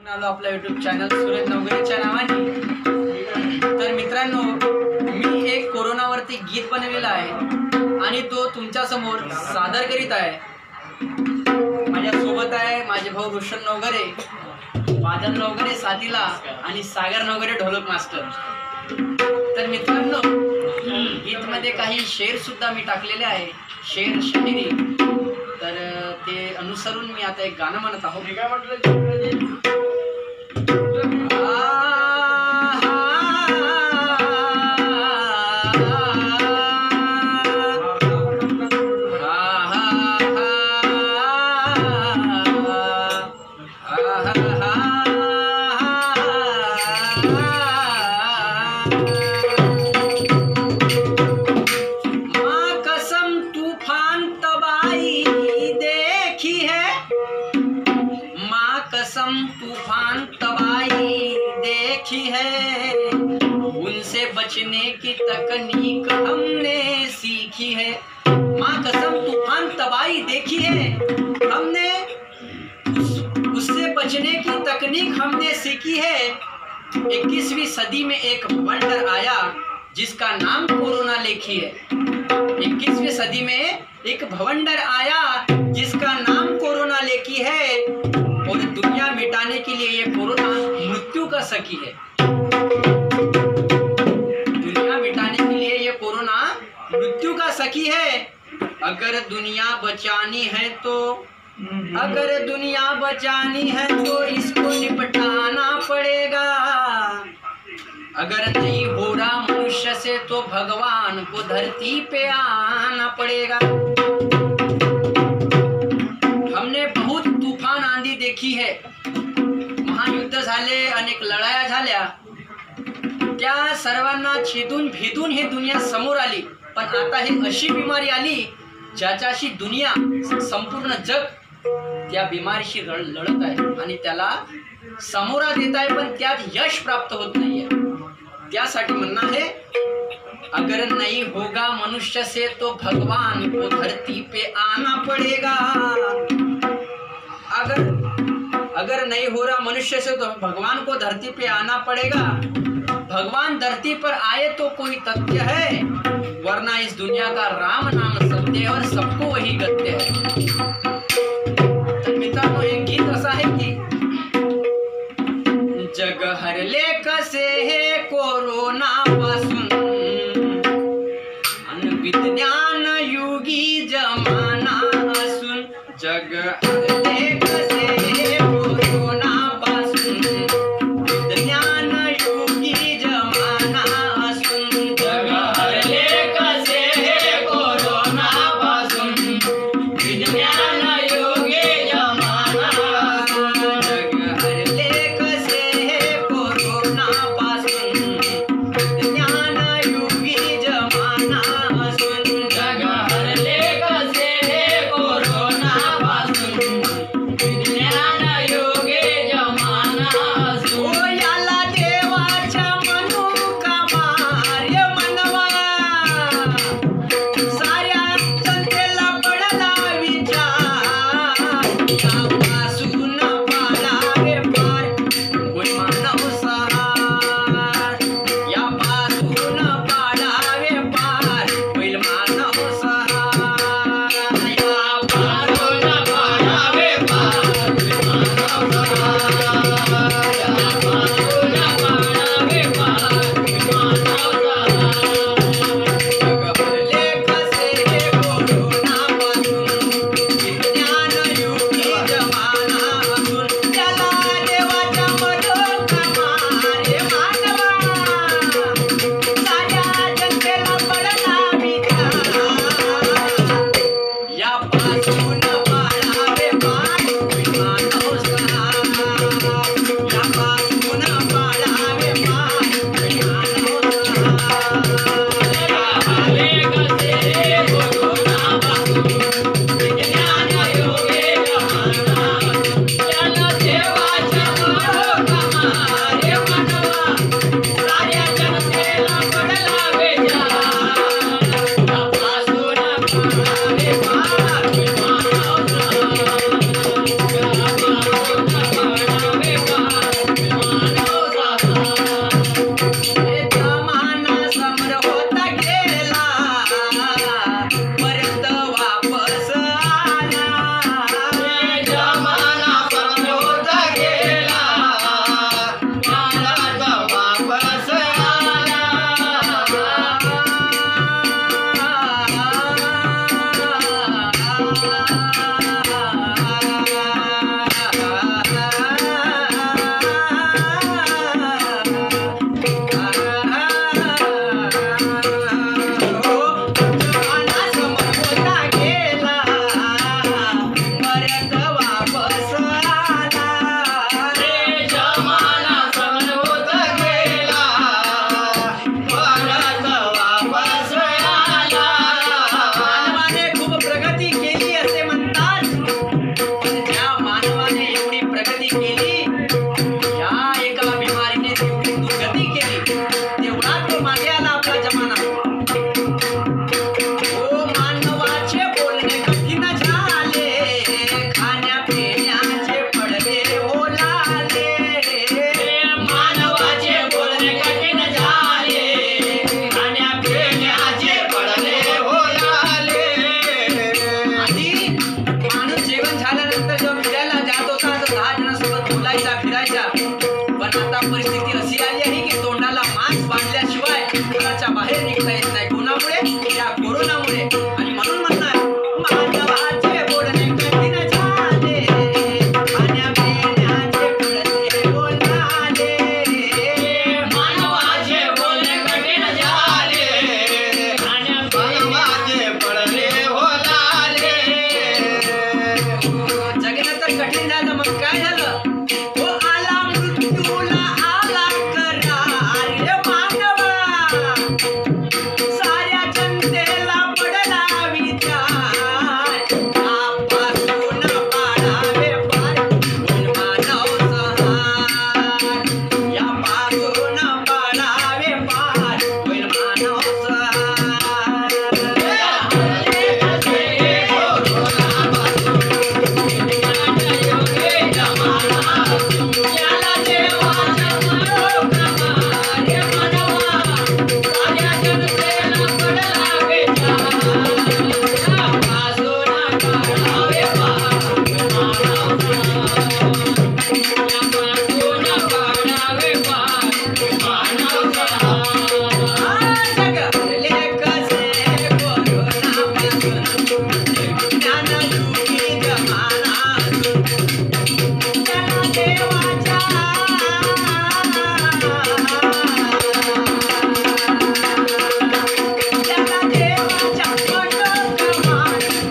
आलो आपल्या YouTube channel Suraj नवगरेच्या नावाने। तर मित्रांनो, मी एक कोरोनावरती गीत बनवलेला आहे आणि तो तुमच्या समोर सादर करीत आहे। माझ्या सोबत आहे माझे भाऊ रोशन नवगरे, बादल नवगरे साथीला आणि सागर नवगरे ढोलक मास्टर। तर मित्रांनो, गीत मध्ये काही शेर सुद्धा मी टाकलेले आहे, शेर शायरी। तर ते अनुसरून मी आता एक गाणं म्हणत आहोत। काय म्हटलं? तूफान तबाही देखी है, उनसे बचने की तकनीक हमने सीखी है। माँ कसम तूफान तबाही देखी है, हमने उससे बचने की तकनीक हमने सीखी है। 21वीं सदी में एक वंडर आया जिसका नाम कोरोना लेखी है। 21वीं सदी में एक भवंडर आया जिसका नाम कोरोना लेखी है, और दुनिया मिटाने के लिए ये कोरोना मृत्यु का सखी है। दुनिया मिटाने के लिए ये कोरोना मृत्यु का सखी है। अगर दुनिया बचानी है तो इसको निपटाना पड़ेगा। अगर नहीं हो रहा मनुष्य से तो भगवान को धरती पे आना पड़ेगा। हमने बहुत तूफान आंधी देखी है, महायुद्ध झाले, अनेक लढाया झाल्या, त्या सर्वांना छेदून भेदून ही दुनिया समोर आली। पण आता ही अशी बिमारी आली ज्याच्याशी दुनिया, संपूर्ण जग त्या बिमारीशी लढत आहे आणि त्याला सामोरा देत आहे, पण त्यात यश प्राप्त होत नाहीये। त्यासाठी म्हणणं आहे, अगर नहीं होगा मनुष्य से तो भगवान को धरती पे आना पड़ेगा। अगर नहीं हो रहा मनुष्य से तो भगवान को धरती पे आना पड़ेगा। भगवान धरती पर आए तो कोई तथ्य है, वरना इस दुनिया का राम नाम सत्य है और सबको वही गत्य है। तर मित्रांनो, एक गीत असं आहे की जग हरले कसे हे कोरोना पासून, विज्ञान युगी जमाना असून, जग हरले कसे हे कोरोना पासून, विज्ञान युगी जमाना असून, जग हरले कसे हे कोरोना पासून, विज्ञान फिरायच्या, पण आता परिस्थिती अशी आली आहे की तोंडाला मास्क बांधल्याशिवाय घराच्या बाहेर निघता येत नाही. कोणामुळे? या कोरोनामुळे. आणि म्हणून म्हणणार मानवाचे बोलणे कठीण झाले, खाण्यापिण्याचे पडते बोलाले. मानवाचे बोलणे कठीण झाले, खाण्यापिण्याचे पडले बोलाले. जगणं तर कठीण झालं, मग काय झालं? हो आला मृत्यूला आला करार रे मानवा, साऱ्या जनतेला पडला विचार. आपासून पाडावे पार होईल मानव सहार, यापासून पाडावे पार होईल मानव सहार. याला देवाचा परोपकार रे मानवा, साऱ्या जनतेला पडला विचार. यापासून पाडावे पार मानव पाडावे पार मानव जगले कसे कोरोनापासून ज्ञानयुगी जमाना, त्याला देवाच्या परोपकार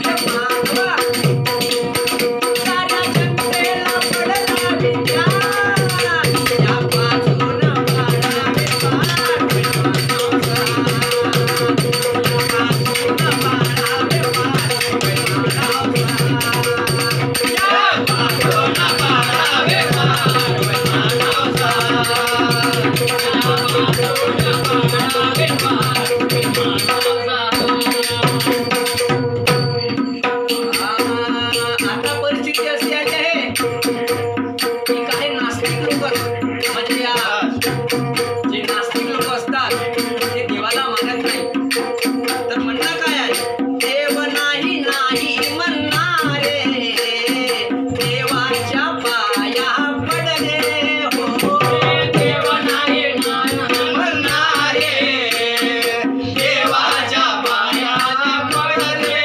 रे मानवा, साऱ्या जनतेला पडला विचार. यापासून पाडावे पार होईल मानव सहार, यापासून पाडावे पार होईल मानव सहार. यापासून पाडावे पार होईल मानव सहार, यापासून पाडावे पार होईल मानव सहार. आता परिस्थिती अशी आली आहे की काही नास्तिक लोक, म्हणजे या जे नास्तिक लोक असतात ते देवाला मानत नाही. तर म्हणणं काय आहे? देव नाही नाही म्हणणारे, देवाच्या पाया पडले हो. देव नाही म्हणणारे, देवाच्या पाया पडले.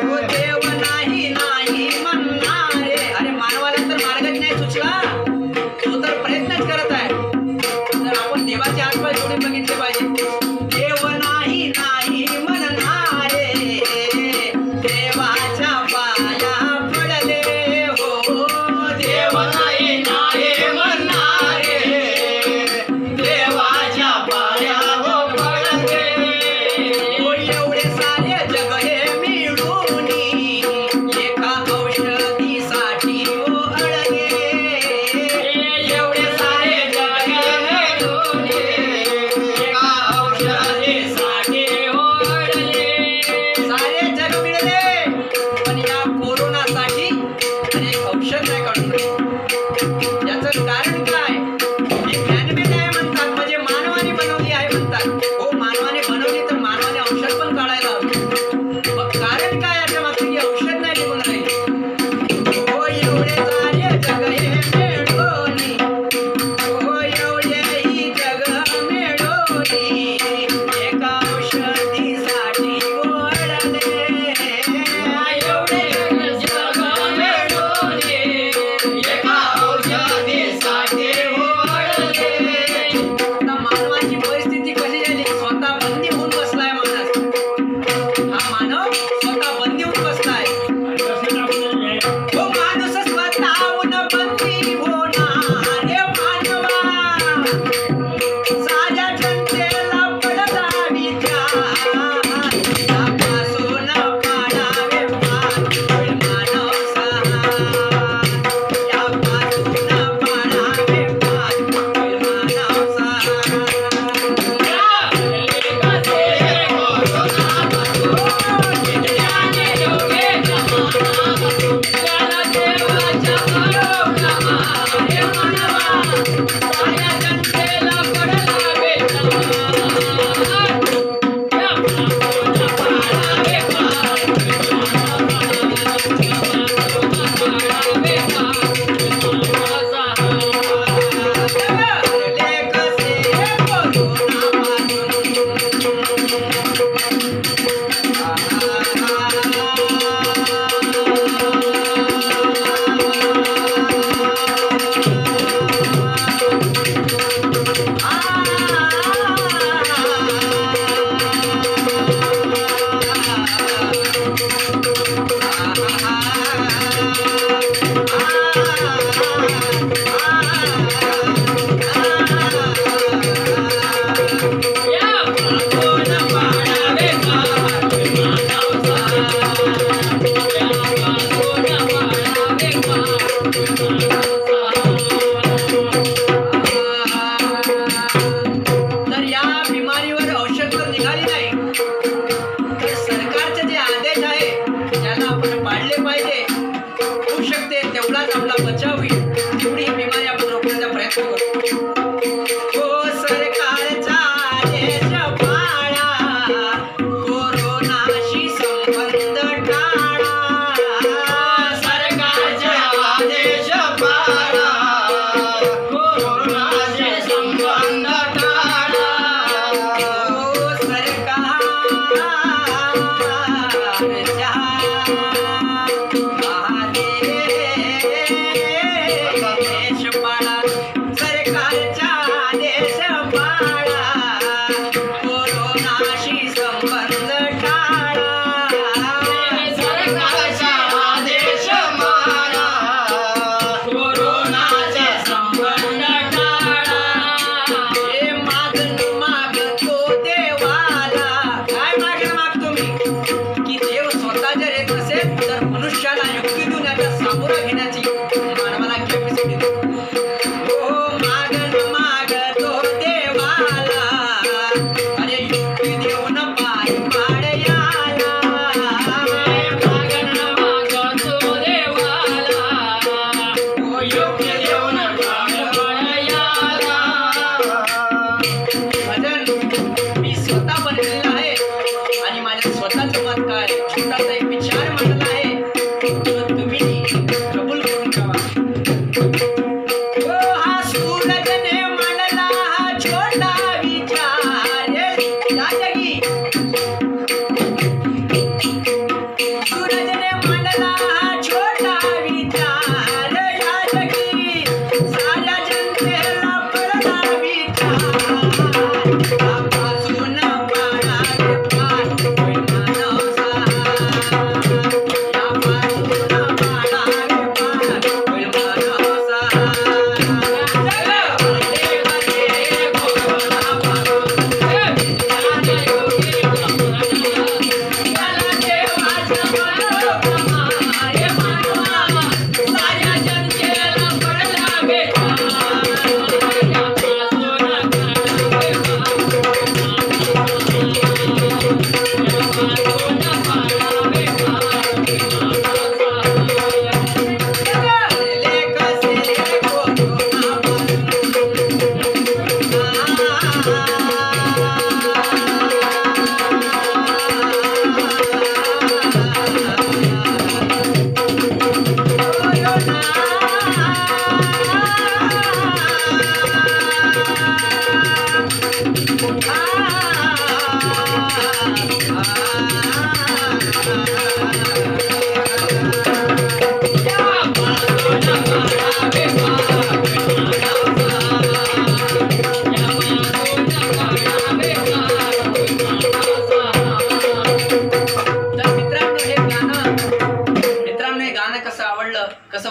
हो देव नाही नाही म्हणणारे. अरे मानवाला तर मार्गच नाही सुचला, तो तर प्रयत्नच करत आहे. तर आपण देवाचे हातपाय जोडून बघितले पाहिजे. देव नाही नाही म्हणणारे, देवाच्या पाया पडले हो. देव नाही नाही म्हणणारे, देवाच्या पाया पडले. हो एवढे सारे जग हे मिळून एका औषधीसाठी ओळले. एवढे सारे जग मिळून एका औषधीसाठी ओढले. सारे जग मिळले, पण या कोरोनासाठी एक औषध नाही काढून. याचं कारण काय? ही मॅनमेड आहे म्हणतात, म्हणजे मानवाने बनवली आहे म्हणतात. हो मानवाने बनवली तर मानवाने औषध पण काढायला हवं. मग कारण काय याच्या मागचं की औषध नाही निघून राहील. हो एवढे सारे जग हे मिळून, हो एवढेही जग मिळून एका औषधीसाठी ओढले. एवढे जग मिळून एका औषधीसाठी ओढले. आता मानवाची परिस्थिती कशी झाली? स्वतः बंदी होऊन बसलाय माणूस. हा मानव स्वतः बंदी होऊन बसलाय. हो माणूस स्वतःहून बंदी होणार रे मानवा, साऱ्या जनतेला पडला विचार. यापासून पाडावे पार होईल मानव सहार, यापासून पाडावे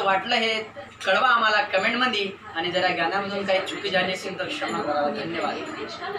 वाटलं हे कळवा आम्हाला कमेंटमध्ये, आणि जरा गाण्यामधून काही चुकी झाली असेल तर क्षमा करा. धन्यवाद.